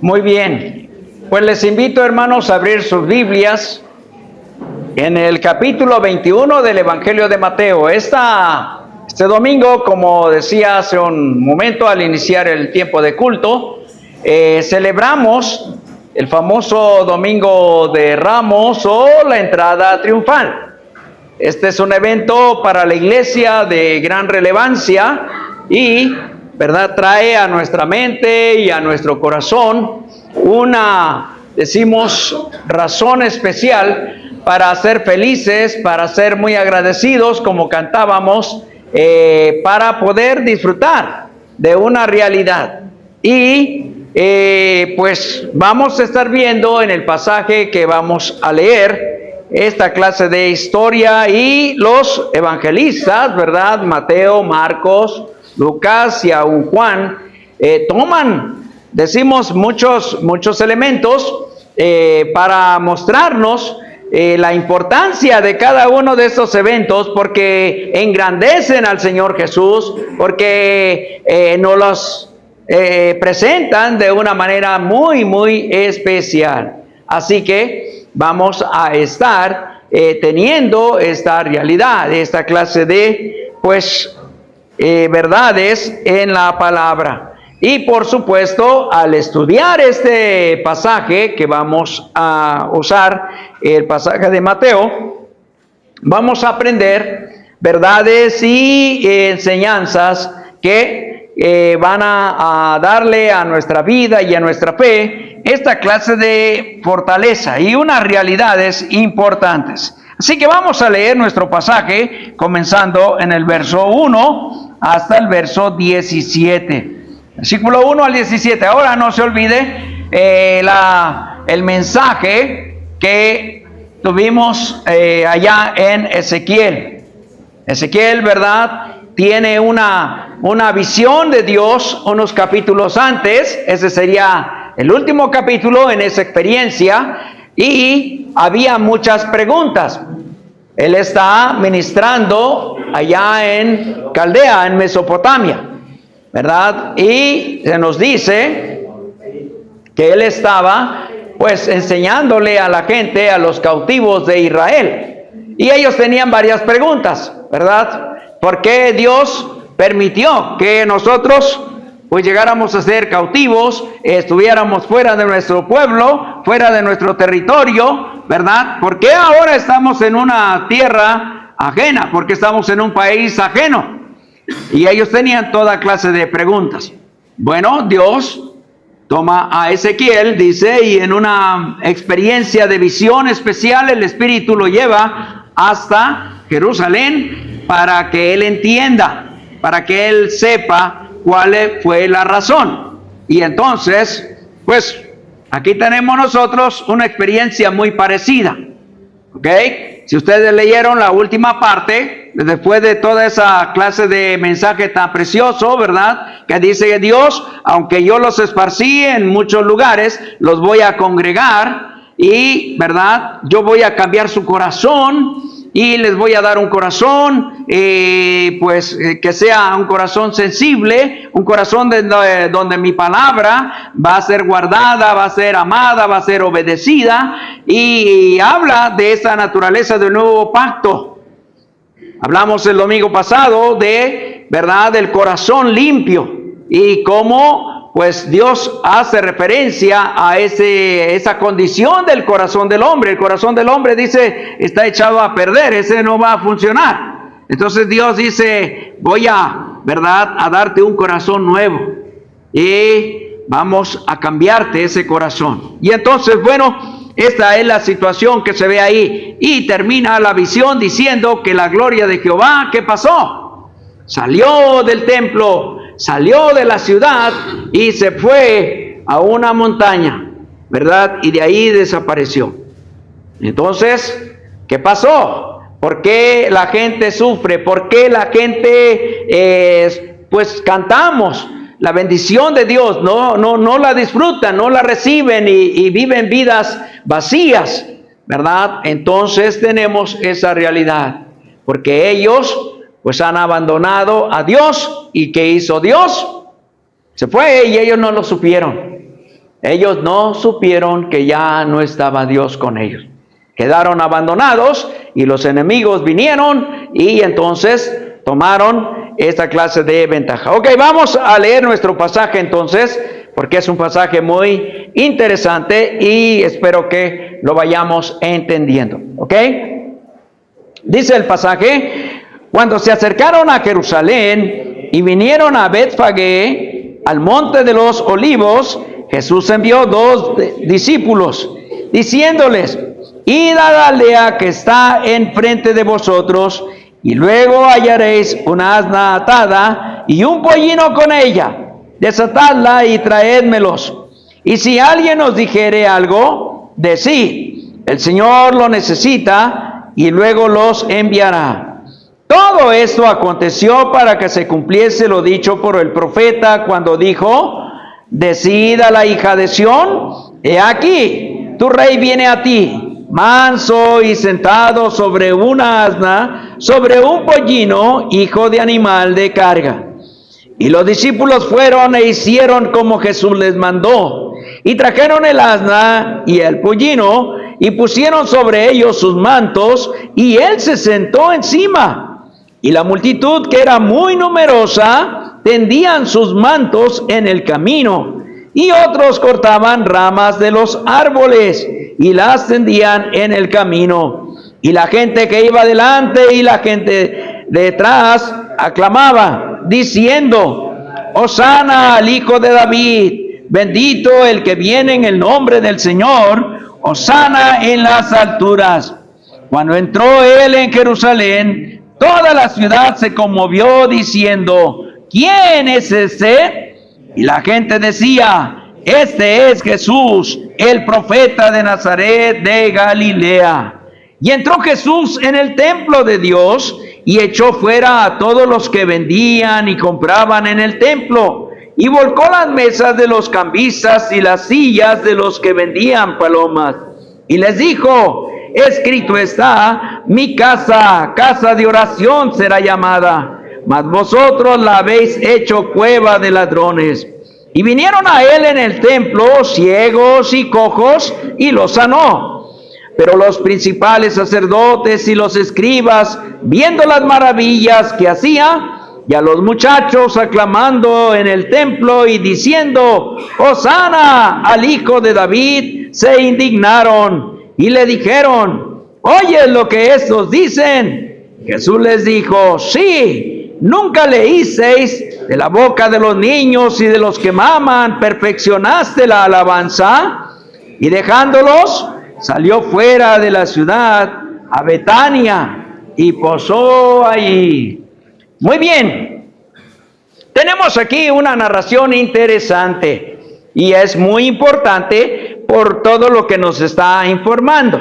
Muy bien, pues les invito, hermanos, a abrir sus Biblias en el capítulo 21 del Evangelio de Mateo. Este domingo, como decía hace un momento al iniciar el tiempo de culto, celebramos el famoso Domingo de Ramos o la entrada triunfal. Este es un evento para la iglesia de gran relevancia y, ¿verdad?, trae a nuestra mente y a nuestro corazón decimos, razón especial para ser felices, para ser muy agradecidos, como cantábamos, para poder disfrutar de una realidad. Y pues vamos a estar viendo en el pasaje que vamos a leer esta clase de historia, y los evangelistas, ¿verdad?, Mateo, Marcos, Lucas y aún Juan, toman, decimos, muchos elementos para mostrarnos la importancia de cada uno de estos eventos, porque engrandecen al Señor Jesús, porque nos los presentan de una manera muy especial. Así que vamos a estar teniendo esta realidad, esta clase de verdades en la palabra. Y por supuesto, al estudiar este pasaje que vamos a usar, el pasaje de Mateo, vamos a aprender verdades y enseñanzas que van a darle a nuestra vida y a nuestra fe esta clase de fortaleza y unas realidades importantes. Así que vamos a leer nuestro pasaje comenzando en el verso 1 hasta el verso 17. Versículo 1 al 17. Ahora no se olvide el mensaje que tuvimos allá en Ezequiel. Ezequiel, ¿verdad?, tiene una visión de Dios unos capítulos antes. Ese sería el último capítulo en esa experiencia, y había muchas preguntas. Él está ministrando allá en Caldea, en Mesopotamia, ¿verdad? Y se nos dice que él estaba enseñándole a la gente, a los cautivos de Israel, y ellos tenían varias preguntas, ¿verdad? ¿Por qué Dios permitió que nosotros llegáramos a ser cautivos, estuviéramos fuera de nuestro pueblo, fuera de nuestro territorio, ¿verdad? ¿Por qué ahora estamos en una tierra ajena? ¿Por qué estamos en un país ajeno? Y ellos tenían toda clase de preguntas. Bueno, Dios toma a Ezequiel, dice, y en una experiencia de visión especial, el Espíritu lo lleva hasta Jerusalén para que él entienda, para que él sepa cuál fue la razón. Y entonces, aquí tenemos nosotros una experiencia muy parecida. ¿Ok? Si ustedes leyeron la última parte, después de toda esa clase de mensaje tan precioso, ¿verdad?, que dice que Dios, aunque yo los esparcí en muchos lugares, los voy a congregar y, ¿verdad?, yo voy a cambiar su corazón y les voy a dar un corazón, que sea un corazón sensible, un corazón donde mi palabra va a ser guardada, va a ser amada, va a ser obedecida, y habla de esa naturaleza del nuevo pacto. Hablamos el domingo pasado ¿verdad?, del corazón limpio, y cómo Dios hace referencia a esa condición del corazón del hombre. El corazón del hombre, dice, está echado a perder, ese no va a funcionar. Entonces Dios dice, voy ¿verdad?, a darte un corazón nuevo, y vamos a cambiarte ese corazón. Y entonces, esta es la situación que se ve ahí, y termina la visión diciendo que la gloria de Jehová, ¿qué pasó? Salió del templo, salió de la ciudad y se fue a una montaña, ¿verdad? Y de ahí desapareció. Entonces, ¿qué pasó? ¿Por qué la gente sufre? ¿Por qué la gente, cantamos la bendición de Dios? No la disfrutan, no la reciben y viven vidas vacías, ¿verdad? Entonces tenemos esa realidad, porque ellos han abandonado a Dios. ¿Y qué hizo Dios? Se fue y ellos no lo supieron. Ellos no supieron que ya no estaba Dios con ellos. Quedaron abandonados y los enemigos vinieron y entonces tomaron esta clase de ventaja. Ok, vamos a leer nuestro pasaje entonces, porque es un pasaje muy interesante y espero que lo vayamos entendiendo. Ok, dice el pasaje: cuando se acercaron a Jerusalén y vinieron a Betfagé, al monte de los olivos, Jesús envió 2 discípulos, diciéndoles: id a la aldea que está enfrente de vosotros, y luego hallaréis una asna atada y un pollino con ella. Desatadla y traédmelos. Y si alguien os dijere algo, decid: el Señor lo necesita, y luego los enviará. Todo esto aconteció para que se cumpliese lo dicho por el profeta cuando dijo: decid a la hija de Sión: he aquí, tu rey viene a ti, manso y sentado sobre una asna, sobre un pollino, hijo de animal de carga. Y los discípulos fueron e hicieron como Jesús les mandó, y trajeron el asna y el pollino, y pusieron sobre ellos sus mantos, y él se sentó encima. Y la multitud, que era muy numerosa, tendían sus mantos en el camino, y otros cortaban ramas de los árboles y las tendían en el camino. Y la gente que iba delante y la gente detrás aclamaba, diciendo: Hosana al Hijo de David, bendito el que viene en el nombre del Señor, Hosana en las alturas. Cuando entró él en Jerusalén, toda la ciudad se conmovió diciendo: ¿quién es este? Y la gente decía: este es Jesús, el profeta de Nazaret de Galilea. Y entró Jesús en el templo de Dios y echó fuera a todos los que vendían y compraban en el templo, y volcó las mesas de los cambistas y las sillas de los que vendían palomas. Y les dijo: escrito está: mi casa, casa de oración será llamada, mas vosotros la habéis hecho cueva de ladrones. Y vinieron a él en el templo ciegos y cojos, y los sanó. Pero los principales sacerdotes y los escribas, viendo las maravillas que hacía, y a los muchachos aclamando en el templo y diciendo: Hosana al Hijo de David, se indignaron y le dijeron: ¿oyes lo que estos dicen? Jesús les dijo: sí, nunca leísteis: de la boca de los niños y de los que maman perfeccionaste la alabanza. Y dejándolos, salió fuera de la ciudad a Betania y posó allí. Muy bien, tenemos aquí una narración interesante y es muy importante por todo lo que nos está informando.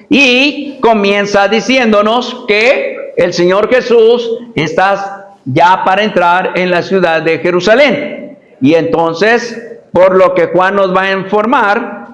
Y comienza diciéndonos que el Señor Jesús está ya para entrar en la ciudad de Jerusalén. Y entonces, por lo que Juan nos va a informar,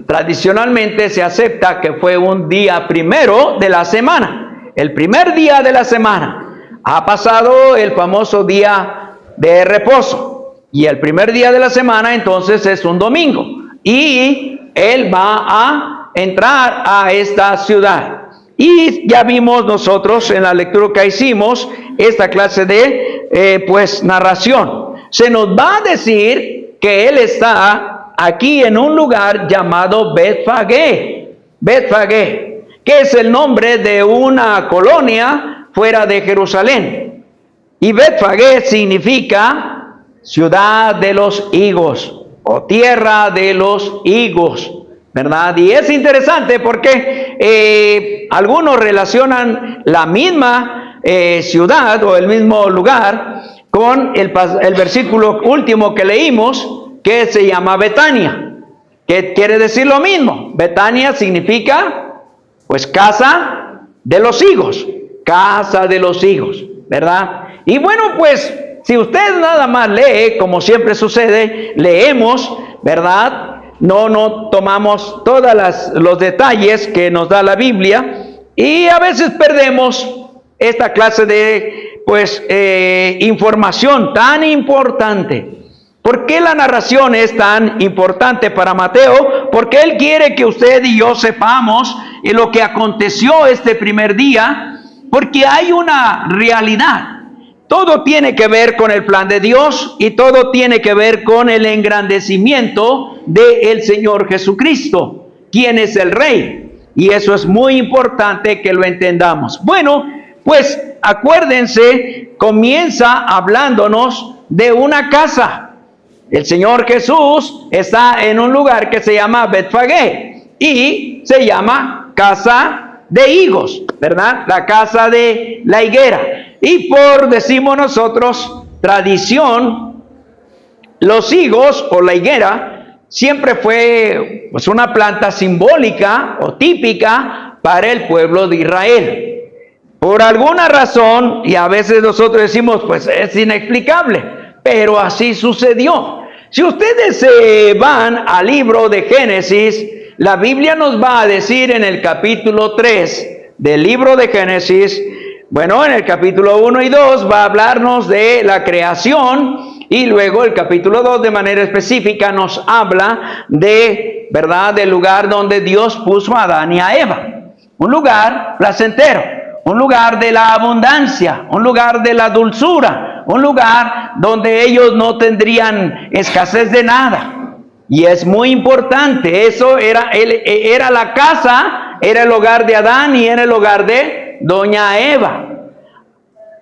tradicionalmente se acepta que fue un día primero de la semana, el primer día de la semana. Ha pasado el famoso día de reposo y el primer día de la semana entonces es un domingo y él va a entrar a esta ciudad. Y ya vimos nosotros en la lectura que hicimos esta clase de narración. Se nos va a decir que él está aquí en un lugar llamado Betfagé. Betfagé, que es el nombre de una colonia fuera de Jerusalén. Y Betfagé significa ciudad de los higos o tierra de los higos, ¿verdad? Y es interesante porque algunos relacionan la misma ciudad o el mismo lugar con el versículo último que leímos, que se llama Betania, que quiere decir lo mismo. Betania significa, pues, casa de los higos, casa de los higos, ¿verdad? Y bueno, pues, si usted nada más lee, como siempre sucede, leemos, ¿verdad? No tomamos todos los detalles que nos da la Biblia y a veces perdemos esta clase de, información tan importante. ¿Por qué la narración es tan importante para Mateo? Porque él quiere que usted y yo sepamos lo que aconteció este primer día, porque hay una realidad. Todo tiene que ver con el plan de Dios y todo tiene que ver con el engrandecimiento del Señor Jesucristo, quien es el Rey. Y eso es muy importante que lo entendamos. Bueno, pues acuérdense, comienza hablándonos de una casa. El Señor Jesús está en un lugar que se llama Betfagé y se llama casa de higos, ¿verdad? La casa de la higuera. Y por, decimos nosotros, tradición, los higos o la higuera siempre fue pues una planta simbólica o típica para el pueblo de Israel. Por alguna razón, y a veces nosotros decimos, pues es inexplicable, pero así sucedió. Si ustedes se van al libro de Génesis, la Biblia nos va a decir en el capítulo 3 del libro de Génesis, bueno, en el capítulo 1 y 2 va a hablarnos de la creación, y luego el capítulo 2 de manera específica nos habla de, ¿verdad?, del lugar donde Dios puso a Adán y a Eva. Un lugar placentero, un lugar de la abundancia, un lugar de la dulzura, un lugar donde ellos no tendrían escasez de nada. Y es muy importante, eso era la casa, era el hogar de Adán y era el hogar de doña Eva.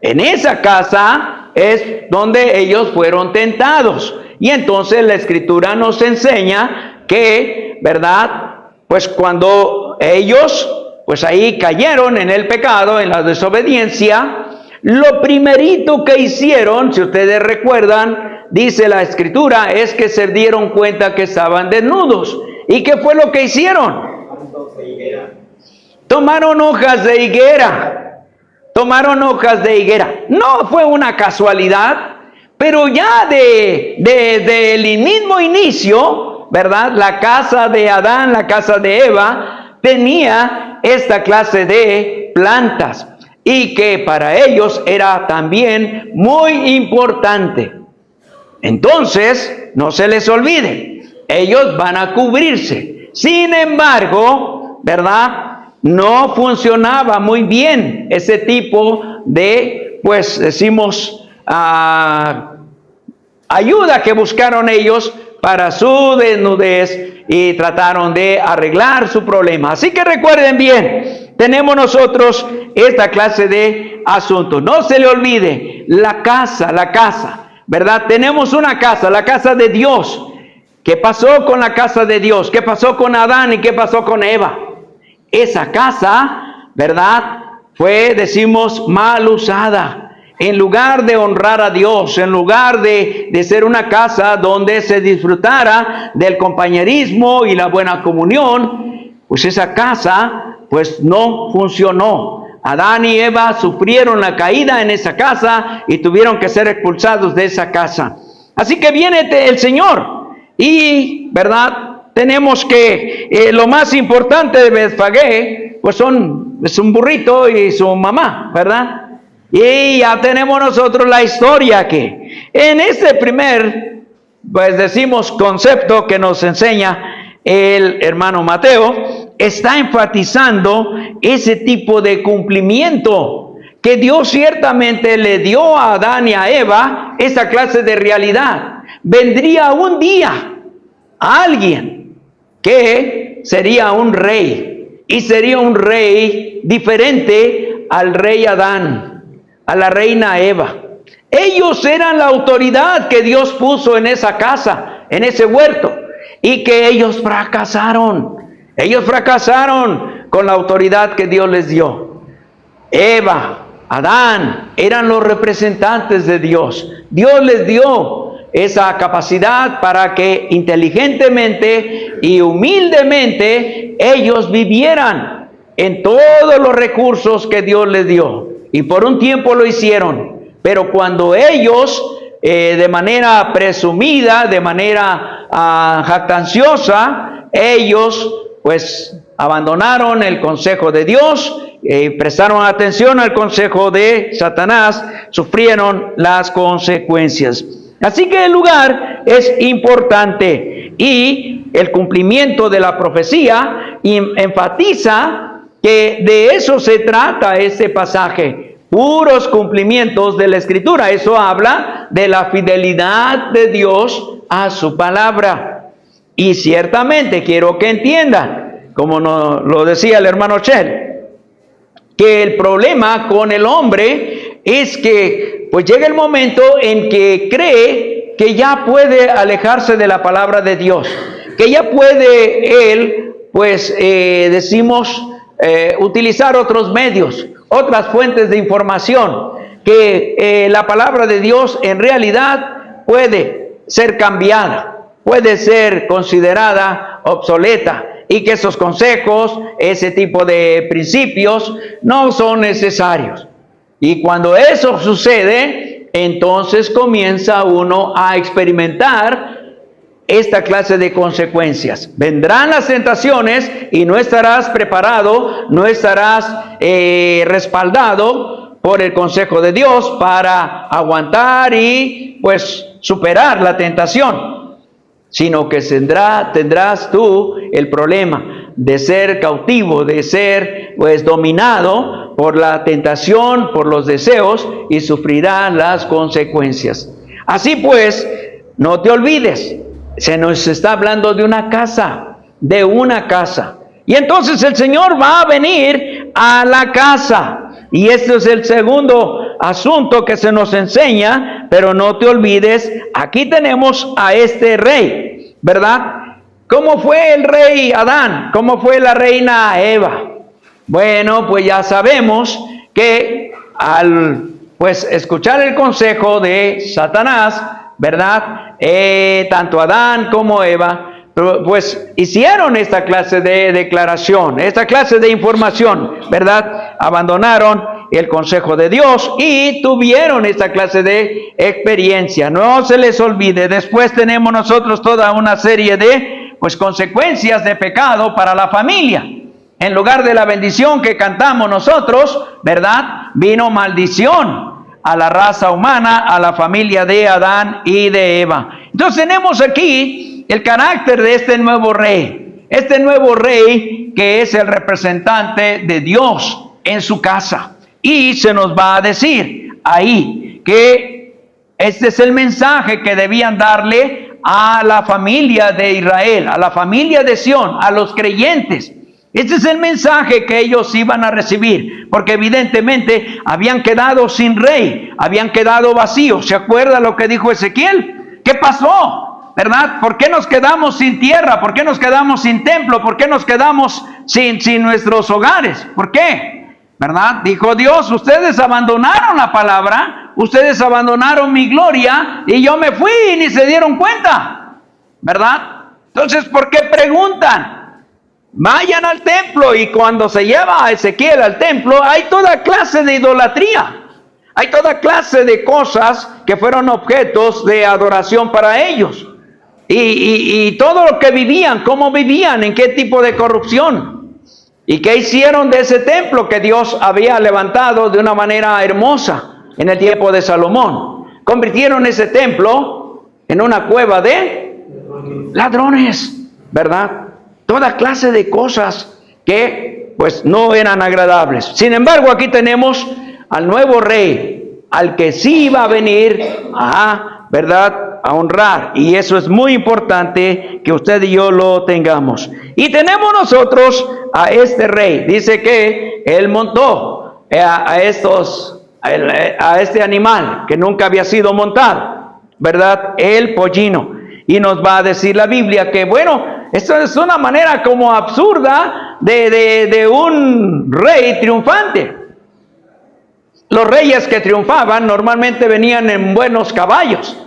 En esa casa es donde ellos fueron tentados. Y entonces la Escritura nos enseña que, ¿verdad?, pues cuando ellos pues ahí cayeron en el pecado, en la desobediencia, lo primerito que hicieron, si ustedes recuerdan, dice la Escritura, es que se dieron cuenta que estaban desnudos. ¿Y qué fue lo que hicieron? Tomaron hojas de higuera. Tomaron hojas de higuera. No fue una casualidad, pero ya desde el mismo inicio, ¿verdad?, la casa de Adán, la casa de Eva, tenía esta clase de plantas y que para ellos era también muy importante. Entonces, no se les olvide, ellos van a cubrirse. Sin embargo, ¿verdad?, no funcionaba muy bien ese tipo de, pues decimos, ayuda que buscaron ellos para su desnudez y trataron de arreglar su problema. Así que recuerden bien, tenemos nosotros esta clase de asuntos. No se le olvide, la casa, ¿verdad? Tenemos una casa, la casa de Dios. ¿Qué pasó con la casa de Dios? ¿Qué pasó con Adán y qué pasó con Eva? Esa casa, ¿verdad?, fue, decimos, mal usada. En lugar de honrar a Dios, en lugar de ser una casa donde se disfrutara del compañerismo y la buena comunión, pues esa casa pues no funcionó. Adán y Eva sufrieron la caída en esa casa y tuvieron que ser expulsados de esa casa. Así que viene el Señor y, ¿verdad?, tenemos que lo más importante de Betfagé pues es un burrito y su mamá, ¿verdad? Y ya tenemos nosotros la historia que en este primer, pues decimos, concepto que nos enseña el hermano Mateo, está enfatizando ese tipo de cumplimiento que Dios ciertamente le dio a Adán y a Eva, esa clase de realidad. Vendría un día alguien que sería un rey, y sería un rey diferente al rey Adán, a la reina Eva. Ellos eran la autoridad que Dios puso en esa casa, en ese huerto, y que ellos fracasaron. Ellos fracasaron con la autoridad que Dios les dio. Eva, Adán, eran los representantes de Dios. Dios les dio esa capacidad para que inteligentemente y humildemente ellos vivieran en todos los recursos que Dios les dio. Y por un tiempo lo hicieron, pero cuando ellos, de manera presumida, de manera jactanciosa, ellos pues abandonaron el consejo de Dios, prestaron atención al consejo de Satanás, sufrieron las consecuencias. Así que el lugar es importante. Y el cumplimiento de la profecía enfatiza que de eso se trata este pasaje. Puros cumplimientos de la Escritura. Eso habla de la fidelidad de Dios a su palabra. Y ciertamente quiero que entiendan, como lo decía el hermano Chel, que el problema con el hombre es que pues llega el momento en que cree que ya puede alejarse de la palabra de Dios, que ya puede él, pues utilizar otros medios, otras fuentes de información, que la palabra de Dios en realidad puede ser cambiada, puede ser considerada obsoleta, y que esos consejos, ese tipo de principios no son necesarios. Y cuando eso sucede, entonces comienza uno a experimentar esta clase de consecuencias. Vendrán las tentaciones y no estarás preparado, no estarás respaldado por el consejo de Dios para aguantar y pues superar la tentación, sino que tendrás tú el problema de ser cautivo, de ser pues dominado por la tentación, por los deseos, y sufrirás las consecuencias. Así pues, no te olvides, se nos está hablando de una casa, y entonces el Señor va a venir a la casa. Y este es el segundo asunto que se nos enseña, pero no te olvides, aquí tenemos a este rey, ¿verdad? ¿Cómo fue el rey Adán? ¿Cómo fue la reina Eva? Bueno, pues ya sabemos que al pues escuchar el consejo de Satanás, ¿verdad? Tanto Adán como Eva, pues hicieron esta clase de declaración, esta clase de información, ¿verdad? Abandonaron el consejo de Dios y tuvieron esta clase de experiencia. No se les olvide, después tenemos nosotros toda una serie de pues consecuencias de pecado para la familia. En lugar de la bendición que cantamos nosotros, ¿verdad? Vino maldición a la raza humana, a la familia de Adán y de Eva. Entonces tenemos aquí el carácter de este nuevo rey que es el representante de Dios en su casa. Y se nos va a decir ahí que este es el mensaje que debían darle a la familia de Israel, a la familia de Sión, a los creyentes. Este es el mensaje que ellos iban a recibir, porque evidentemente habían quedado sin rey, habían quedado vacíos. ¿Se acuerda lo que dijo Ezequiel? ¿Qué pasó? ¿Verdad? ¿Por qué nos quedamos sin tierra? ¿Por qué nos quedamos sin templo? ¿Por qué nos quedamos sin nuestros hogares? ¿Por qué? ¿Verdad? Dijo Dios, ustedes abandonaron la palabra, ustedes abandonaron mi gloria y yo me fui y ni se dieron cuenta, ¿verdad? Entonces, ¿por qué preguntan? Vayan al templo, y cuando se lleva a Ezequiel al templo hay toda clase de idolatría, hay toda clase de cosas que fueron objetos de adoración para ellos, y todo lo que vivían, cómo vivían, en qué tipo de corrupción. ¿Y qué hicieron de ese templo que Dios había levantado de una manera hermosa en el tiempo de Salomón? Convirtieron ese templo en una cueva de ladrones, ¿verdad? Toda clase de cosas que pues no eran agradables. Sin embargo, aquí tenemos al nuevo rey, al que sí iba a venir a, ¿verdad?, a honrar. Y eso es muy importante que usted y yo lo tengamos. Y tenemos nosotros a este rey. Dice que él montó a este animal que nunca había sido montado, ¿verdad? El pollino. Y nos va a decir la Biblia que, bueno, esto es una manera como absurda de un rey triunfante. Los reyes que triunfaban normalmente venían en buenos caballos,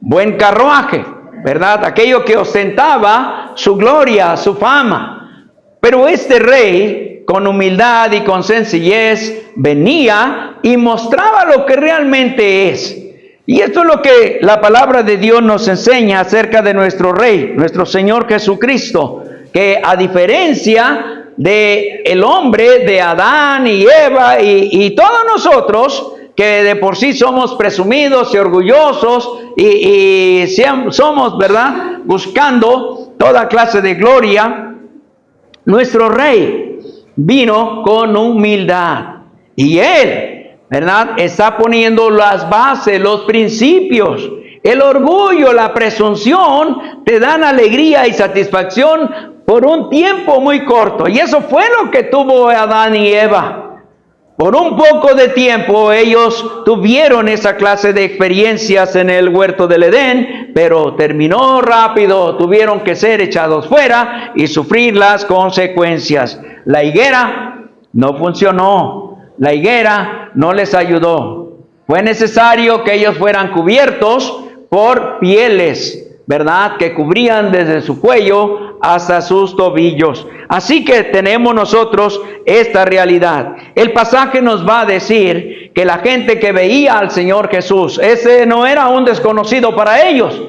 buen carruaje, ¿verdad? Aquello que ostentaba su gloria, su fama. Pero este rey, con humildad y con sencillez, venía y mostraba lo que realmente es. Y esto es lo que la palabra de Dios nos enseña acerca de nuestro Rey, nuestro Señor Jesucristo, que a diferencia de el hombre, de Adán y Eva y todos nosotros, que de por sí somos presumidos y orgullosos y somos, ¿verdad?, buscando toda clase de gloria, nuestro rey vino con humildad. Y él, ¿verdad?, está poniendo las bases, los principios. El orgullo, la presunción te dan alegría y satisfacción por un tiempo muy corto. Y eso fue lo que tuvo Adán y Eva. Por un poco de tiempo ellos tuvieron esa clase de experiencias en el huerto del Edén, pero terminó rápido, tuvieron que ser echados fuera y sufrir las consecuencias. La higuera no funcionó, la higuera no les ayudó. Fue necesario que ellos fueran cubiertos por pieles, ¿verdad?, que cubrían desde su cuello hasta sus tobillos. Así que tenemos nosotros esta realidad. El pasaje nos va a decir que la gente que veía al Señor Jesús, ese no era un desconocido para ellos.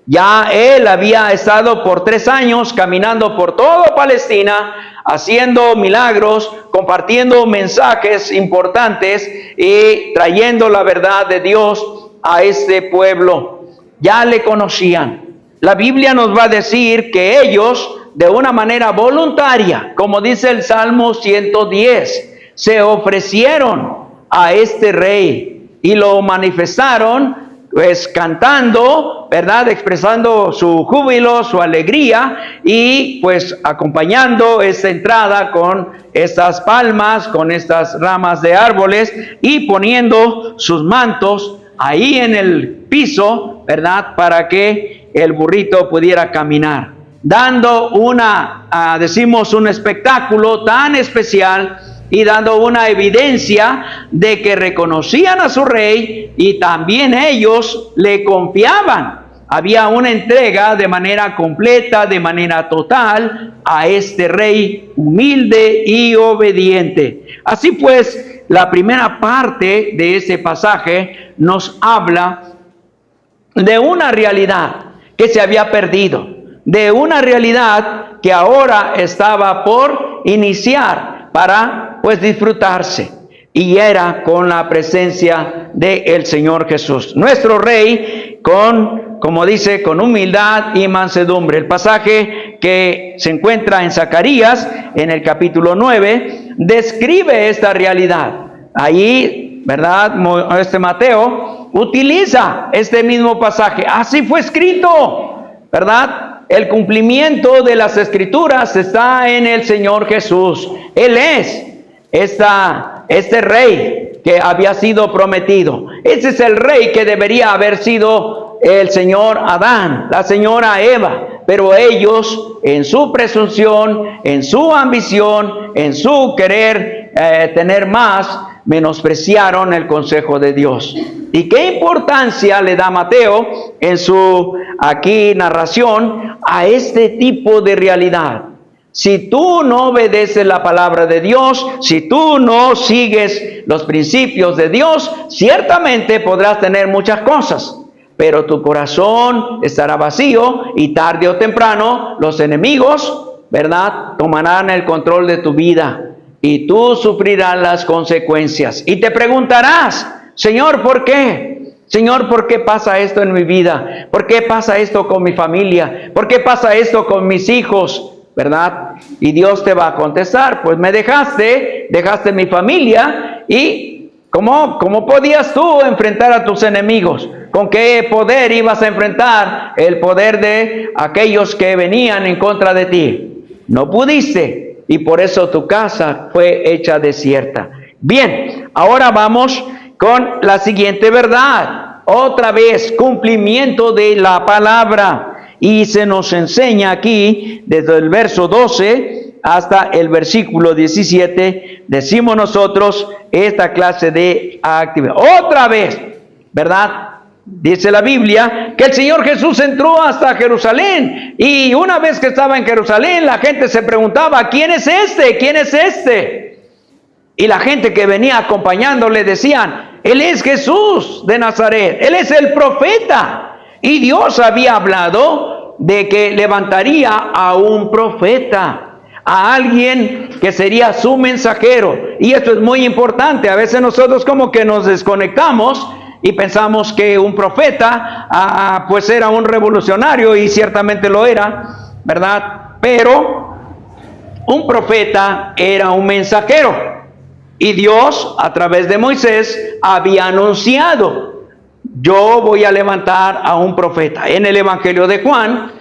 Ya él había estado por 3 años caminando por toda Palestina, haciendo milagros, compartiendo mensajes importantes y trayendo la verdad de Dios a este pueblo. Ya le conocían. La Biblia nos va a decir que ellos, de una manera voluntaria, como dice el Salmo 110, se ofrecieron a este rey y lo manifestaron, pues cantando, ¿verdad?, expresando su júbilo, su alegría y pues acompañando esta entrada con estas palmas, con estas ramas de árboles y poniendo sus mantos ahí en el piso, ¿verdad?, para que el burrito pudiera caminar, dando decimos, un espectáculo tan especial y dando una evidencia de que reconocían a su rey y también ellos le confiaban. Había una entrega de manera completa, de manera total a este rey humilde y obediente. Así pues, la primera parte de ese pasaje nos habla de una realidad que se había perdido, de una realidad que ahora estaba por iniciar para pues disfrutarse, y era con la presencia del Señor Jesús, nuestro Rey, como dice, con humildad y mansedumbre. El pasaje que se encuentra en Zacarías, en el capítulo 9, describe esta realidad. Ahí, ¿verdad?, Mateo utiliza este mismo pasaje. Así fue escrito, ¿verdad? El cumplimiento de las Escrituras está en el Señor Jesús. Él es este rey que había sido prometido. Ese es el rey que debería haber sido el señor Adán, la señora Eva. Pero ellos, en su presunción, en su ambición, en su querer tener más, menospreciaron el consejo de Dios. ¿Y qué importancia le da Mateo en su aquí narración a este tipo de realidad? Si tú no obedeces la palabra de Dios, si tú no sigues los principios de Dios, ciertamente podrás tener muchas cosas, pero tu corazón estará vacío y tarde o temprano los enemigos, ¿verdad?, tomarán el control de tu vida y tú sufrirás las consecuencias. Y te preguntarás: Señor, ¿por qué? Señor, ¿por qué pasa esto en mi vida? ¿Por qué pasa esto con mi familia? ¿Por qué pasa esto con mis hijos? ¿Verdad? Y Dios te va a contestar: pues me dejaste mi familia. ¿Y cómo podías tú enfrentar a tus enemigos? ¿Con qué poder ibas a enfrentar el poder de aquellos que venían en contra de ti? No pudiste, y por eso tu casa fue hecha desierta. Bien, ahora vamos con la siguiente verdad. Otra vez, cumplimiento de la palabra. Y se nos enseña aquí, desde el verso 12 hasta el versículo 17, decimos nosotros esta clase de actividad. Otra vez, ¿verdad? Dice la Biblia que el Señor Jesús entró hasta Jerusalén. Y una vez que estaba en Jerusalén, la gente se preguntaba: ¿quién es este? ¿Quién es este? Y la gente que venía acompañándole decían: Él es Jesús de Nazaret, Él es el profeta. Y Dios había hablado de que levantaría a un profeta, a alguien que sería su mensajero. Y esto es muy importante. A veces nosotros como que nos desconectamos y pensamos que un profeta pues era un revolucionario, y ciertamente lo era, ¿verdad? Pero un profeta era un mensajero, y Dios a través de Moisés había anunciado: yo voy a levantar a un profeta. En el Evangelio de Juan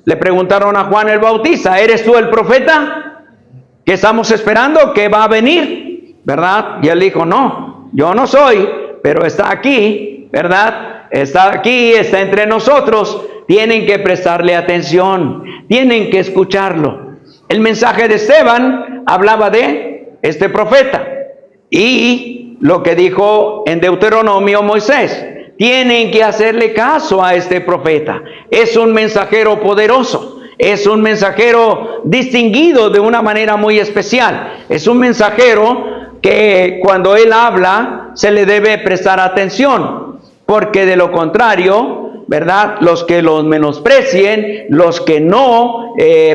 le preguntaron a Juan el Bautista: ¿eres tú el profeta que estamos esperando, que va a venir? ¿Verdad? Y él dijo: no, yo no soy, pero está aquí, ¿verdad? Está aquí, está entre nosotros. Tienen que prestarle atención, tienen que escucharlo. El mensaje de Esteban hablaba de este profeta, y lo que dijo en Deuteronomio Moisés: tienen que hacerle caso a este profeta. Es un mensajero poderoso, es un mensajero distinguido de una manera muy especial. Es un mensajero que cuando él habla se le debe prestar atención, porque de lo contrario, ¿verdad?, los que los menosprecien, los que no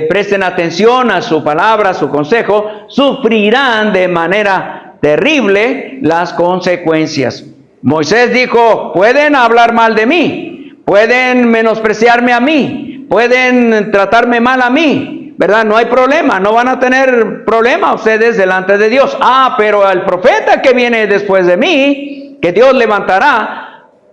presten atención a su palabra, a su consejo, sufrirán de manera terrible las consecuencias. Moisés dijo: pueden hablar mal de mí, pueden menospreciarme a mí, pueden tratarme mal a mí, ¿verdad? No hay problema, no van a tener problema ustedes delante de Dios. Pero el profeta que viene después de mí, que Dios levantará,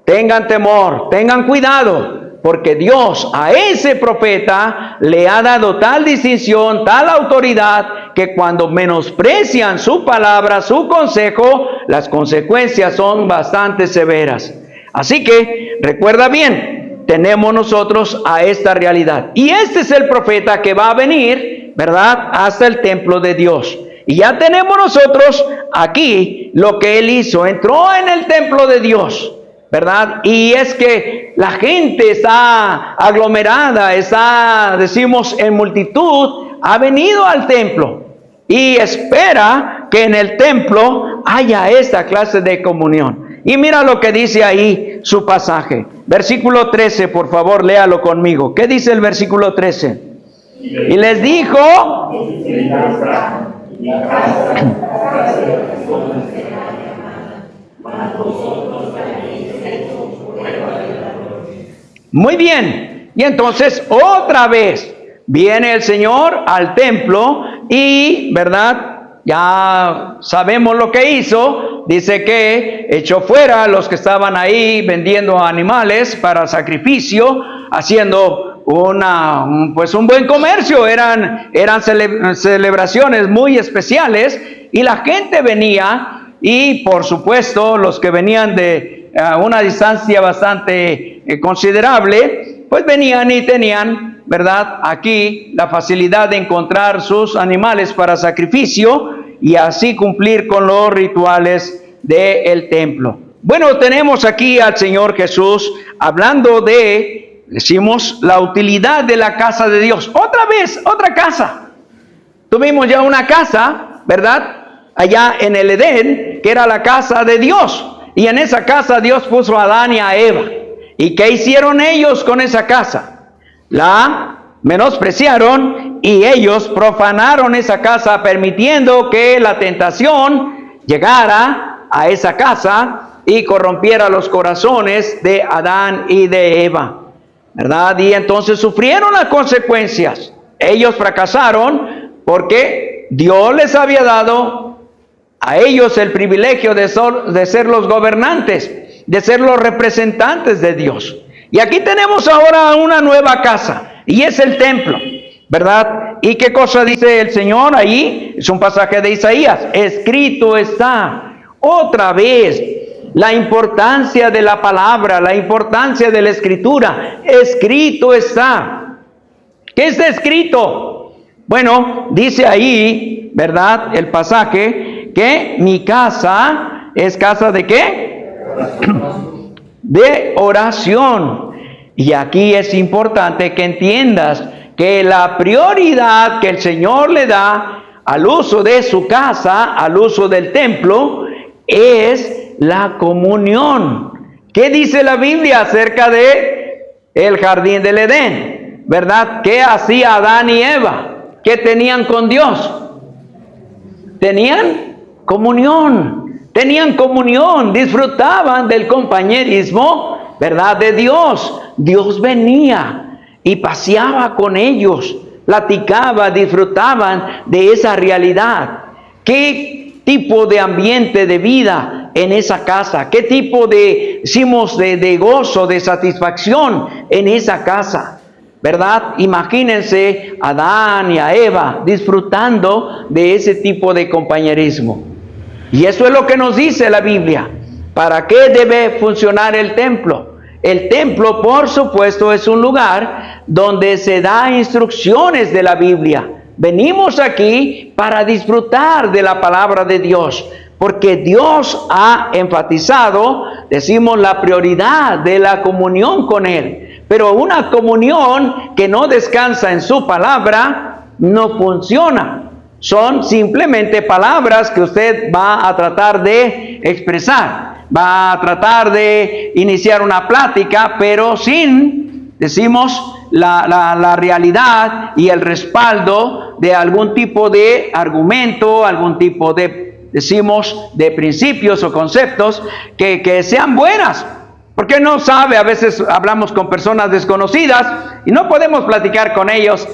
tengan temor, tengan cuidado, porque Dios a ese profeta le ha dado tal distinción, tal autoridad, que cuando menosprecian su palabra, su consejo, las consecuencias son bastante severas. Así que recuerda bien, tenemos nosotros a esta realidad, y este es el profeta que va a venir, ¿verdad?, hasta el templo de Dios. Y ya tenemos nosotros aquí lo que él hizo: entró en el templo de Dios, ¿verdad? Y es que la gente está aglomerada, está, decimos, en multitud, ha venido al templo y espera que en el templo haya esta clase de comunión. Y mira lo que dice ahí su pasaje. Versículo 13, por favor, léalo conmigo. ¿Qué dice el versículo 13? Y les dijo: muy bien. Y entonces otra vez viene el Señor al templo y, ¿verdad?, ya sabemos lo que hizo. Dice que echó fuera a los que estaban ahí vendiendo animales para sacrificio, haciendo un buen comercio. Eran celebraciones muy especiales, y la gente venía, y por supuesto los que venían de una distancia bastante considerable, pues venían y tenían, ¿verdad?, aquí la facilidad de encontrar sus animales para sacrificio y así cumplir con los rituales del templo. Bueno, tenemos aquí al Señor Jesús hablando de, decimos, la utilidad de la casa de Dios. Otra vez, otra casa. Tuvimos ya una casa, ¿verdad?, allá en el Edén, que era la casa de Dios. Y en esa casa Dios puso a Adán y a Eva. ¿Y qué hicieron ellos con esa casa? La menospreciaron, y ellos profanaron esa casa, permitiendo que la tentación llegara a esa casa y corrompiera los corazones de Adán y de Eva, ¿verdad? Y entonces sufrieron las consecuencias. Ellos fracasaron porque Dios les había dado a ellos el privilegio de ser los gobernantes, de ser los representantes de Dios. Y aquí tenemos ahora una nueva casa, y es el templo, ¿verdad? ¿Y qué cosa dice el Señor ahí? Es un pasaje de Isaías: escrito está. Otra vez, la importancia de la palabra, la importancia de la escritura. Escrito está. ¿Qué está escrito? Bueno, dice ahí, ¿verdad?, el pasaje, que mi casa es casa de ¿qué? De oración. Y aquí es importante que entiendas que la prioridad que el Señor le da al uso de su casa, al uso del templo, es la comunión. ¿Qué dice la Biblia acerca de el jardín del Edén? ¿Verdad? ¿Qué hacía Adán y Eva? ¿Qué tenían con Dios? Tenían comunión, disfrutaban del compañerismo, ¿verdad? De Dios. Dios venía y paseaba con ellos, platicaba, disfrutaban de esa realidad. ¿Qué tipo de ambiente de vida en esa casa? ¿Qué tipo de gozo, de satisfacción en esa casa? ¿Verdad? Imagínense a Adán y a Eva disfrutando de ese tipo de compañerismo. Y eso es lo que nos dice la Biblia. ¿Para qué debe funcionar el templo? El templo, por supuesto, es un lugar donde se da instrucciones de la Biblia. Venimos aquí para disfrutar de la palabra de Dios, porque Dios ha enfatizado, decimos, la prioridad de la comunión con Él. Pero una comunión que no descansa en su palabra no funciona. Son simplemente palabras que usted va a tratar de expresar. Va a tratar de iniciar una plática, pero sin, decimos, la realidad y el respaldo de algún tipo de argumento, algún tipo de, decimos, de principios o conceptos que sean buenas. Porque no sabe, a veces hablamos con personas desconocidas y no podemos platicar con ellos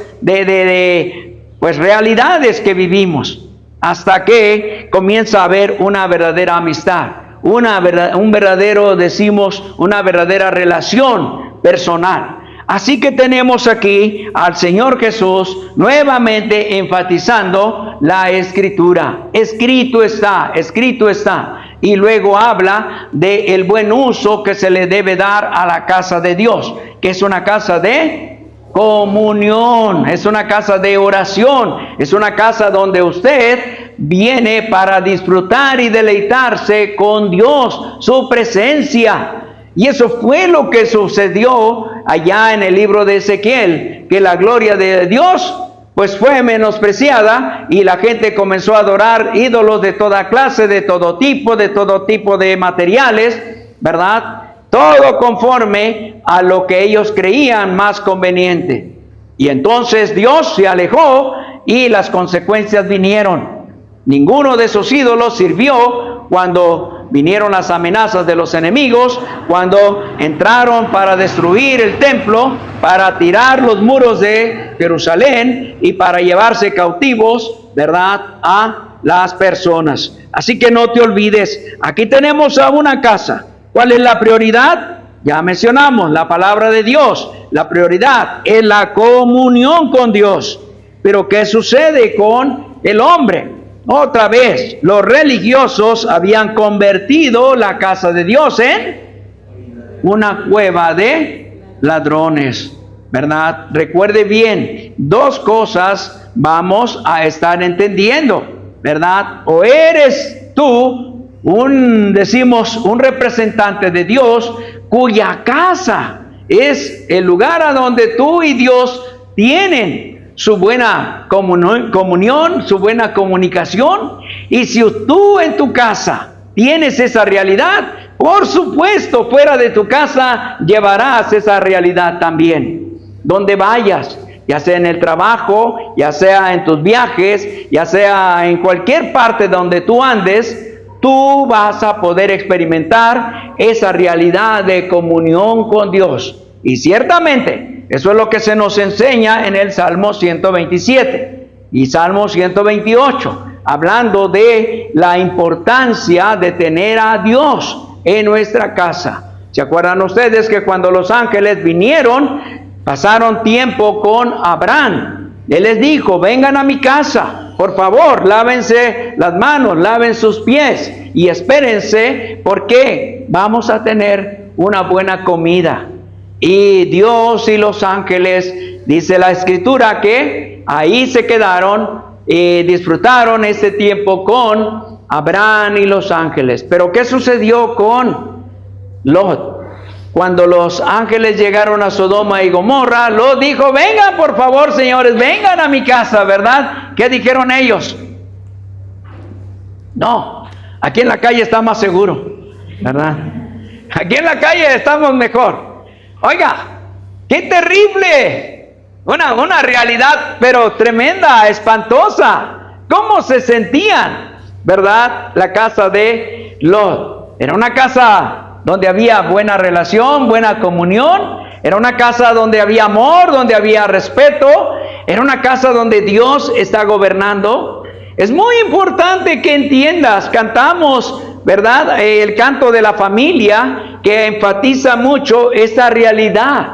pues realidades que vivimos, hasta que comienza a haber una verdadera amistad, una verdadera relación personal. Así que tenemos aquí al Señor Jesús nuevamente enfatizando la Escritura. Escrito está, escrito está. Y luego habla del buen uso que se le debe dar a la casa de Dios, que es una casa de comunión, es una casa de oración, es una casa donde usted viene para disfrutar y deleitarse con Dios, su presencia. Y eso fue lo que sucedió allá en el libro de Ezequiel, que la gloria de Dios pues fue menospreciada y la gente comenzó a adorar ídolos de toda clase, de todo tipo de materiales, ¿verdad? Todo conforme a lo que ellos creían más conveniente. Y entonces Dios se alejó y las consecuencias vinieron. Ninguno de esos ídolos sirvió cuando vinieron las amenazas de los enemigos, cuando entraron para destruir el templo, para tirar los muros de Jerusalén y para llevarse cautivos, ¿verdad?, a las personas. Así que no te olvides, aquí tenemos a una casa. ¿Cuál es la prioridad? Ya mencionamos la palabra de Dios. La prioridad es la comunión con Dios. Pero ¿qué sucede con el hombre? Otra vez, los religiosos habían convertido la casa de Dios en una cueva de ladrones, ¿verdad? Recuerde bien, dos cosas vamos a estar entendiendo, ¿verdad? O eres tú un representante de Dios cuya casa es el lugar a donde tú y Dios tienen su buena comunión, su buena comunicación. Y si tú en tu casa tienes esa realidad, por supuesto, fuera de tu casa llevarás esa realidad también. Donde vayas, ya sea en el trabajo, ya sea en tus viajes, ya sea en cualquier parte donde tú andes, tú vas a poder experimentar esa realidad de comunión con Dios. Y ciertamente, eso es lo que se nos enseña en el Salmo 127 y Salmo 128, hablando de la importancia de tener a Dios en nuestra casa. ¿Se acuerdan ustedes que cuando los ángeles vinieron, pasaron tiempo con Abraham? Él les dijo, vengan a mi casa, por favor, lávense las manos, laven sus pies y espérense porque vamos a tener una buena comida. Y Dios y los ángeles, dice la Escritura, que ahí se quedaron y disfrutaron ese tiempo con Abraham y los ángeles. Pero ¿qué sucedió con Lot? Cuando los ángeles llegaron a Sodoma y Gomorra, Lot dijo, vengan por favor, señores, vengan a mi casa, ¿verdad? ¿Qué dijeron ellos? No, aquí en la calle está más seguro, ¿verdad? Aquí en la calle estamos mejor. Oiga, qué terrible. Una realidad, pero tremenda, espantosa. ¿Cómo se sentían? ¿Verdad? La casa de Lot. Era una casa donde había buena relación, buena comunión. Era una casa donde había amor, donde había respeto. Era una casa donde Dios está gobernando. Es muy importante que entiendas, cantamos, ¿verdad? El canto de la familia que enfatiza mucho esta realidad.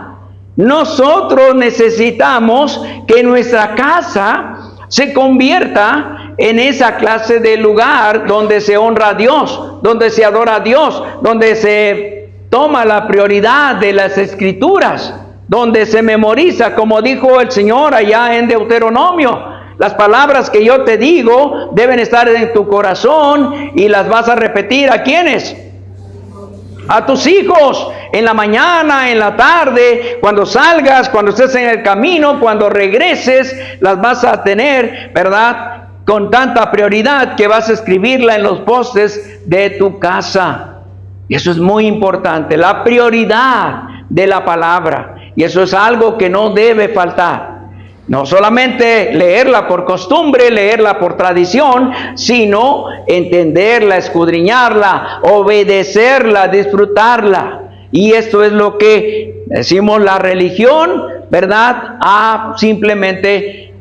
Nosotros necesitamos que nuestra casa se convierta en esa clase de lugar donde se honra a Dios, donde se adora a Dios, donde se toma la prioridad de las Escrituras, donde se memoriza, como dijo el Señor allá en Deuteronomio. Las palabras que yo te digo deben estar en tu corazón y las vas a repetir. ¿A quiénes? A tus hijos, en la mañana, en la tarde, cuando salgas, cuando estés en el camino, cuando regreses, las vas a tener, ¿verdad? Con tanta prioridad que vas a escribirla en los postes de tu casa. Y eso es muy importante, la prioridad de la palabra. Y eso es algo que no debe faltar. No solamente leerla por costumbre, leerla por tradición, sino entenderla, escudriñarla, obedecerla, disfrutarla. Y esto es lo que decimos la religión, ¿verdad? Simplemente,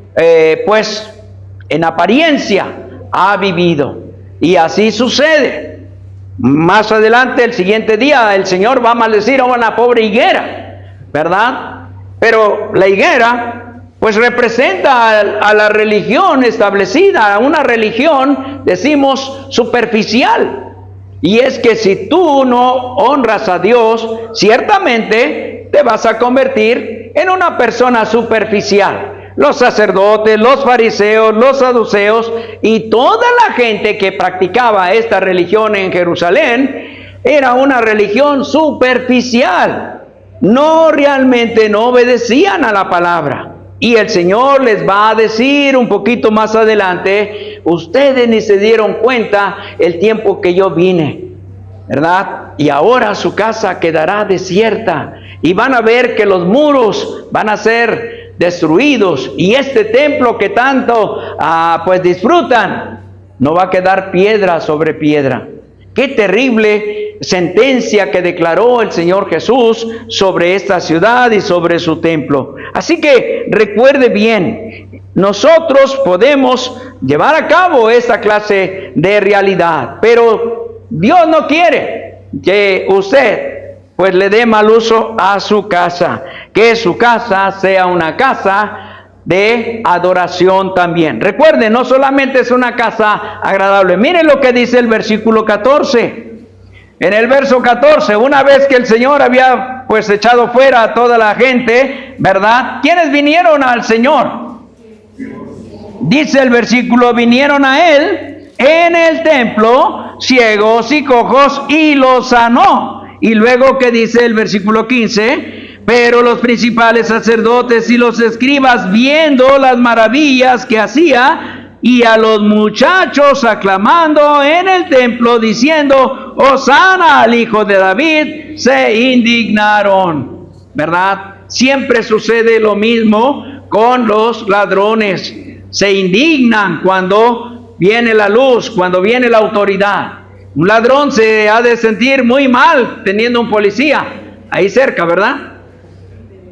pues, en apariencia, ha vivido. Y así sucede. Más adelante, el siguiente día, el Señor va a maldecir a una pobre higuera, ¿verdad? Pero la higuera pues representa a la religión establecida, a una religión, decimos, superficial. Y es que si tú no honras a Dios, ciertamente te vas a convertir en una persona superficial. Los sacerdotes, los fariseos, los saduceos y toda la gente que practicaba esta religión en Jerusalén, era una religión superficial. No realmente no obedecían a la palabra. Y el Señor les va a decir un poquito más adelante, ustedes ni se dieron cuenta el tiempo que yo vine, ¿verdad? Y ahora su casa quedará desierta y van a ver que los muros van a ser destruidos y este templo que tanto pues disfrutan, no va a quedar piedra sobre piedra. Qué terrible sentencia que declaró el Señor Jesús sobre esta ciudad y sobre su templo. Así que recuerde bien, nosotros podemos llevar a cabo esta clase de realidad, pero Dios no quiere que usted pues le dé mal uso a su casa, que su casa sea una casa de adoración también. Recuerden, no solamente es una casa agradable. Miren lo que dice el versículo 14. En el verso 14, una vez que el Señor había pues echado fuera a toda la gente, ¿verdad? ¿Quiénes vinieron al Señor? Dice el versículo, vinieron a Él en el templo, ciegos y cojos, y los sanó. Y luego, ¿qué dice el versículo 15? Pero los principales sacerdotes y los escribas, viendo las maravillas que hacía, y a los muchachos aclamando en el templo, diciendo, Hosana al Hijo de David, se indignaron. ¿Verdad? Siempre sucede lo mismo con los ladrones. Se indignan cuando viene la luz, cuando viene la autoridad. Un ladrón se ha de sentir muy mal teniendo un policía ahí cerca, ¿verdad?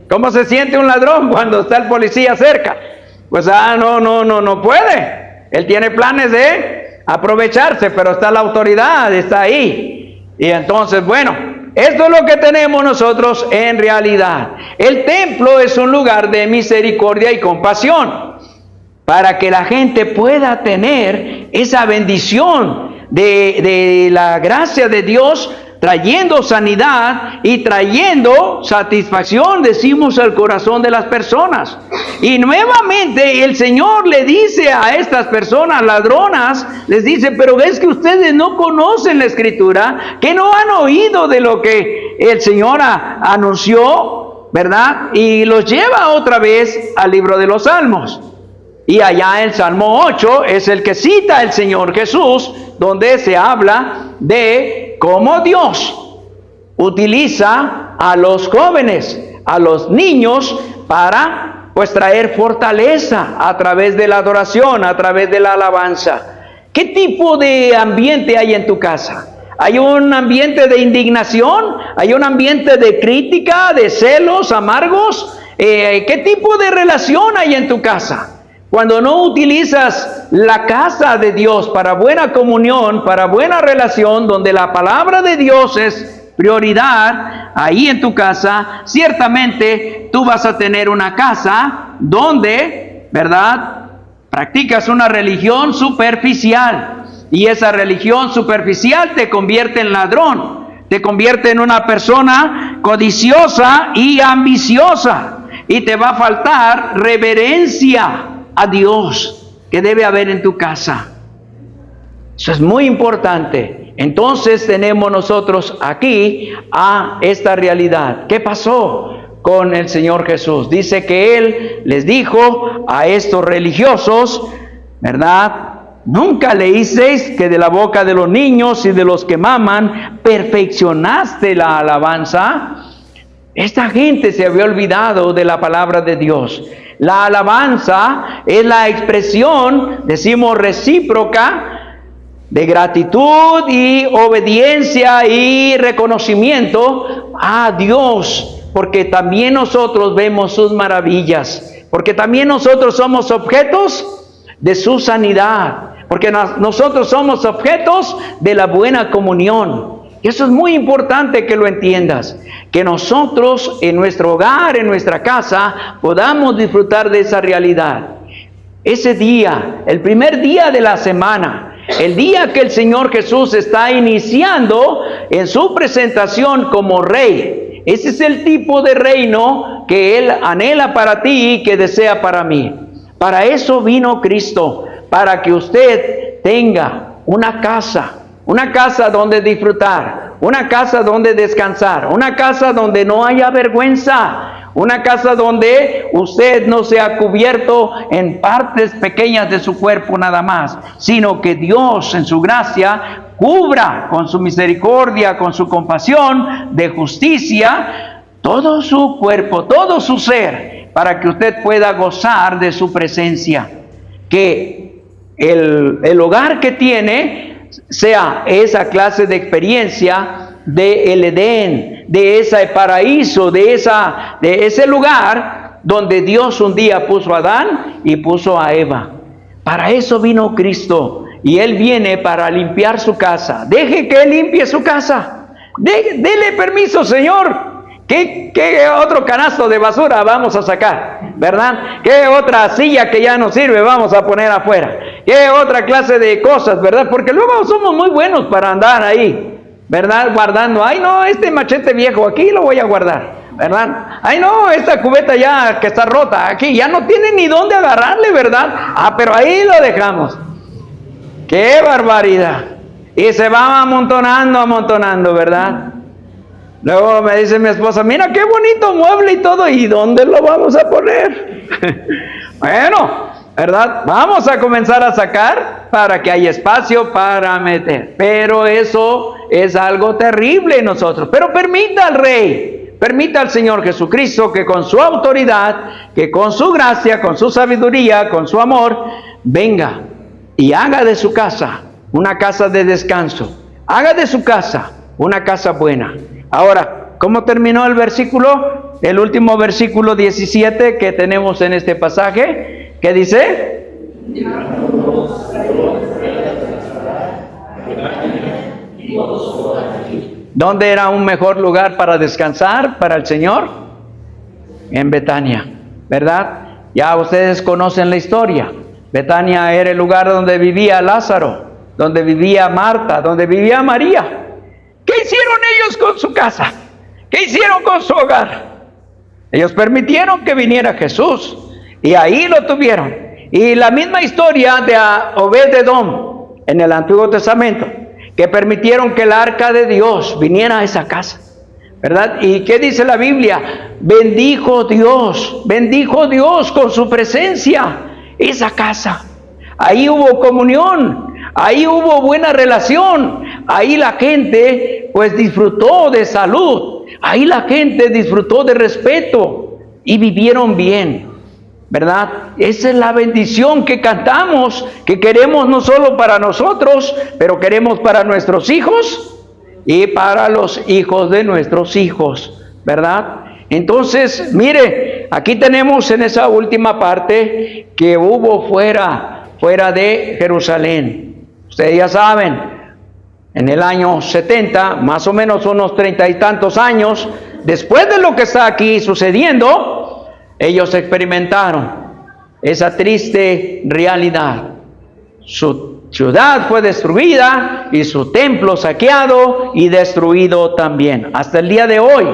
¿Cómo se siente un ladrón cuando está el policía cerca? Pues no puede. Él tiene planes de aprovecharse, pero está la autoridad, está ahí. Y entonces, bueno, esto es lo que tenemos nosotros en realidad. El templo es un lugar de misericordia y compasión, para que la gente pueda tener esa bendición de la gracia de Dios, trayendo sanidad y trayendo satisfacción, decimos, al corazón de las personas. Y nuevamente el Señor le dice a estas personas ladronas, les dice, pero es que ustedes no conocen la Escritura, que no han oído de lo que el Señor anunció, ¿verdad? Y los lleva otra vez al libro de los Salmos. Y allá el Salmo 8 es el que cita el Señor Jesús, donde se habla de cómo Dios utiliza a los jóvenes, a los niños, para pues traer fortaleza a través de la adoración, a través de la alabanza. ¿Qué tipo de ambiente hay en tu casa? ¿Hay un ambiente de indignación? ¿Hay un ambiente de crítica, de celos amargos? ¿Qué tipo de relación hay en tu casa? Cuando no utilizas la casa de Dios para buena comunión, para buena relación, donde la palabra de Dios es prioridad, ahí en tu casa, ciertamente tú vas a tener una casa donde, ¿verdad?, practicas una religión superficial, y esa religión superficial te convierte en ladrón, te convierte en una persona codiciosa y ambiciosa, y te va a faltar reverencia a Dios que debe haber en tu casa. Eso es muy importante. Entonces tenemos nosotros aquí a esta realidad. ¿Qué pasó con el Señor Jesús? Dice que Él les dijo a estos religiosos, ¿verdad? Nunca leísteis que de la boca de los niños y de los que maman perfeccionaste la alabanza. Esta gente se había olvidado de la palabra de Dios. La alabanza es la expresión, decimos, recíproca de gratitud y obediencia y reconocimiento a Dios, porque también nosotros vemos sus maravillas, porque también nosotros somos objetos de su sanidad, porque nosotros somos objetos de la buena comunión. Y eso es muy importante que lo entiendas, que nosotros en nuestro hogar, en nuestra casa, podamos disfrutar de esa realidad. Ese día, el primer día de la semana, el día que el Señor Jesús está iniciando en su presentación como Rey, ese es el tipo de reino que Él anhela para ti y que desea para mí. Para eso vino Cristo, para que usted tenga una casa donde disfrutar, una casa donde descansar, una casa donde no haya vergüenza, una casa donde usted no sea cubierto en partes pequeñas de su cuerpo nada más, sino que Dios en su gracia cubra con su misericordia, con su compasión de justicia, todo su cuerpo, todo su ser, para que usted pueda gozar de su presencia. Que el hogar que tiene sea esa clase de experiencia de el Edén, de ese paraíso, de ese lugar donde Dios un día puso a Adán y puso a Eva. Para eso vino Cristo, y Él viene para limpiar su casa. Deje que Él limpie su casa. Dele permiso, Señor. ¿Qué otro canasto de basura vamos a sacar? ¿Verdad? ¿Qué otra silla que ya no sirve vamos a poner afuera? ¿Qué otra clase de cosas, verdad? Porque luego somos muy buenos para andar ahí, ¿verdad? Guardando. Ay, no, este machete viejo aquí lo voy a guardar, ¿verdad? Ay, no, esta cubeta ya que está rota aquí, ya no tiene ni dónde agarrarle, ¿verdad? Ah, pero ahí lo dejamos. ¡Qué barbaridad! Y se va amontonando, ¿verdad? Luego me dice mi esposa, mira qué bonito mueble y todo, ¿y dónde lo vamos a poner? Bueno, ¿verdad? Vamos a comenzar a sacar para que haya espacio para meter. Pero eso es algo terrible en nosotros. Pero permita al Rey, permita al Señor Jesucristo que con su autoridad, que con su gracia, con su sabiduría, con su amor, venga y haga de su casa una casa de descanso. Haga de su casa una casa buena. Ahora, ¿cómo terminó el versículo? El último versículo 17 que tenemos en este pasaje, ¿qué dice? ¿Dónde era un mejor lugar para descansar para el Señor? En Betania, ¿verdad? Ya ustedes conocen la historia. Betania era el lugar donde vivía Lázaro, donde vivía Marta, donde vivía María. ¿Qué hicieron ellos con su casa? ¿Qué hicieron con su hogar? Ellos permitieron que viniera Jesús y ahí lo tuvieron. Y la misma historia de Obed-Edom en el Antiguo Testamento, que permitieron que el arca de Dios viniera a esa casa, ¿verdad? ¿Y qué dice la Biblia? Bendijo Dios con su presencia esa casa. Ahí hubo comunión, ahí hubo buena relación, ahí la gente pues disfrutó de salud, ahí la gente disfrutó de respeto y vivieron bien. ¿verdad? Esa es la bendición que cantamos, que queremos no solo para nosotros, pero queremos para nuestros hijos y para los hijos de nuestros hijos, ¿verdad? Entonces, mire, aquí tenemos en esa última parte que hubo fuera de Jerusalén. Ustedes ya saben, en el año 70, más o menos unos 30 y tantos años, después de lo que está aquí sucediendo, ellos experimentaron esa triste realidad. Su ciudad fue destruida y su templo saqueado y destruido también. Hasta el día de hoy,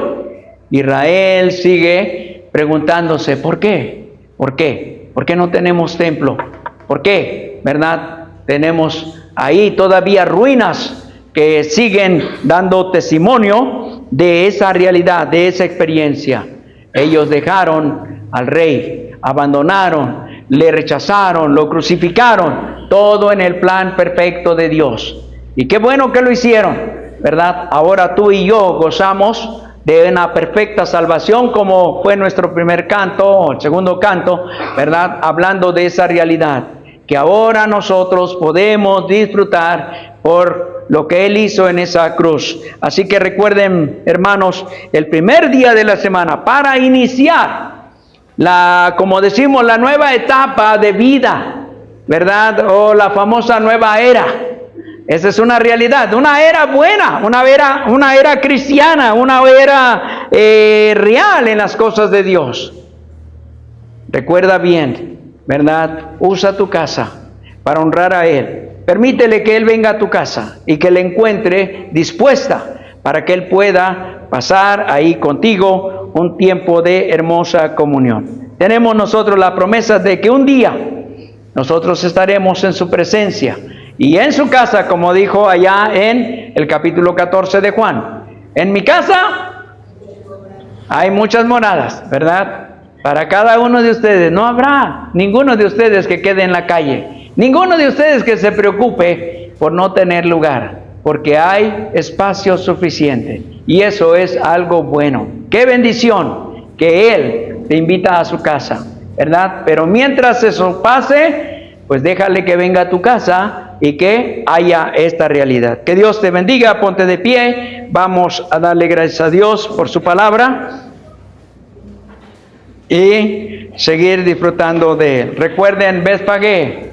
Israel sigue preguntándose, ¿por qué? ¿Por qué? ¿Por qué no tenemos templo? ¿Por qué? ¿Verdad? Tenemos ahí todavía ruinas que siguen dando testimonio de esa realidad, de esa experiencia. Ellos dejaron al rey, abandonaron, le rechazaron, lo crucificaron, todo en el plan perfecto de Dios. Y qué bueno que lo hicieron, ¿verdad? Ahora tú y yo gozamos de una perfecta salvación, como fue nuestro primer canto, el segundo canto, ¿verdad? Hablando de esa realidad, que ahora nosotros podemos disfrutar por lo que Él hizo en esa cruz. Así que recuerden, hermanos, el primer día de la semana, para iniciar como decimos, la nueva etapa de vida, ¿verdad? O la famosa nueva era. Esa es una realidad, una era buena, una era cristiana, una era real en las cosas de Dios. Recuerda bien, ¿verdad? Usa tu casa para honrar a Él. Permítele que Él venga a tu casa y que le encuentre dispuesta para que Él pueda pasar ahí contigo un tiempo de hermosa comunión. Tenemos nosotros la promesa de que un día nosotros estaremos en su presencia y en su casa, como dijo allá en el capítulo 14 de Juan. En mi casa hay muchas moradas, ¿verdad? Para cada uno de ustedes. No habrá ninguno de ustedes que quede en la calle, ninguno de ustedes que se preocupe por no tener lugar, porque hay espacio suficiente y eso es algo bueno. ¡Qué bendición que Él te invita a su casa! ¿Verdad? Pero mientras eso pase, pues déjale que venga a tu casa y que haya esta realidad. Que Dios te bendiga, ponte de pie, vamos a darle gracias a Dios por su palabra y seguir disfrutando de Él. Recuerden, Bethfagé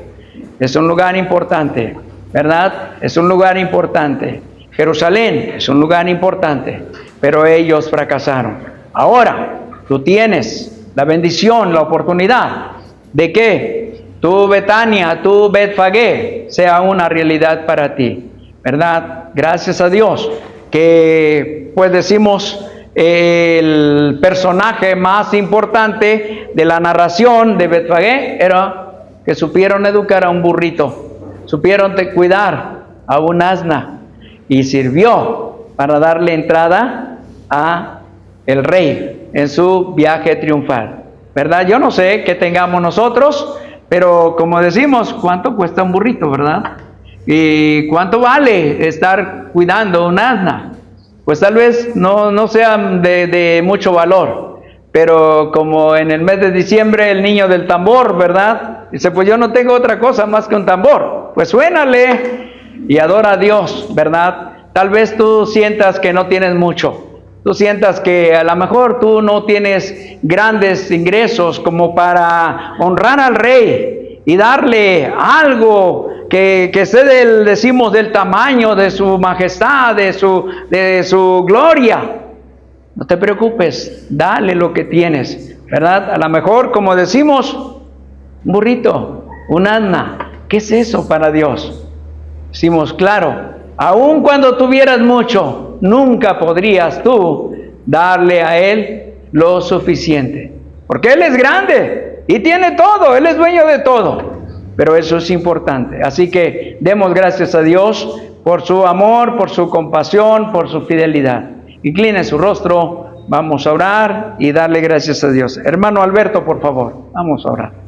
es un lugar importante, ¿verdad? Es un lugar importante. Jerusalén es un lugar importante, pero ellos fracasaron. Ahora, tú tienes la bendición, la oportunidad de que tu Betania, tu Bethfagé sea una realidad para ti, ¿verdad? Gracias a Dios que, pues decimos, el personaje más importante de la narración de Bethfagé era que supieron educar a un burrito, supieron cuidar a un asna y sirvió para darle entrada a el rey en su viaje triunfal, ¿verdad? Yo no sé qué tengamos nosotros, pero como decimos, ¿cuánto cuesta un burrito, verdad? ¿Y cuánto vale estar cuidando un asna? Pues tal vez no sea de mucho valor, pero como en el mes de diciembre el niño del tambor, ¿verdad? Dice, pues yo no tengo otra cosa más que un tambor, pues suénale y adora a Dios, ¿verdad? Tal vez tú sientas que no tienes mucho, tú sientas que a lo mejor tú no tienes grandes ingresos como para honrar al rey y darle algo que esté del tamaño de su majestad, de su gloria. No te preocupes, dale lo que tienes, ¿verdad? A lo mejor, como decimos, un burrito, un asna, ¿qué es eso para Dios? Decimos, claro, aun cuando tuvieras mucho, nunca podrías tú darle a Él lo suficiente, porque Él es grande y tiene todo, Él es dueño de todo, pero eso es importante. Así que demos gracias a Dios por su amor, por su compasión, por su fidelidad. Incline su rostro, vamos a orar y darle gracias a Dios. Hermano Alberto, por favor, vamos a orar.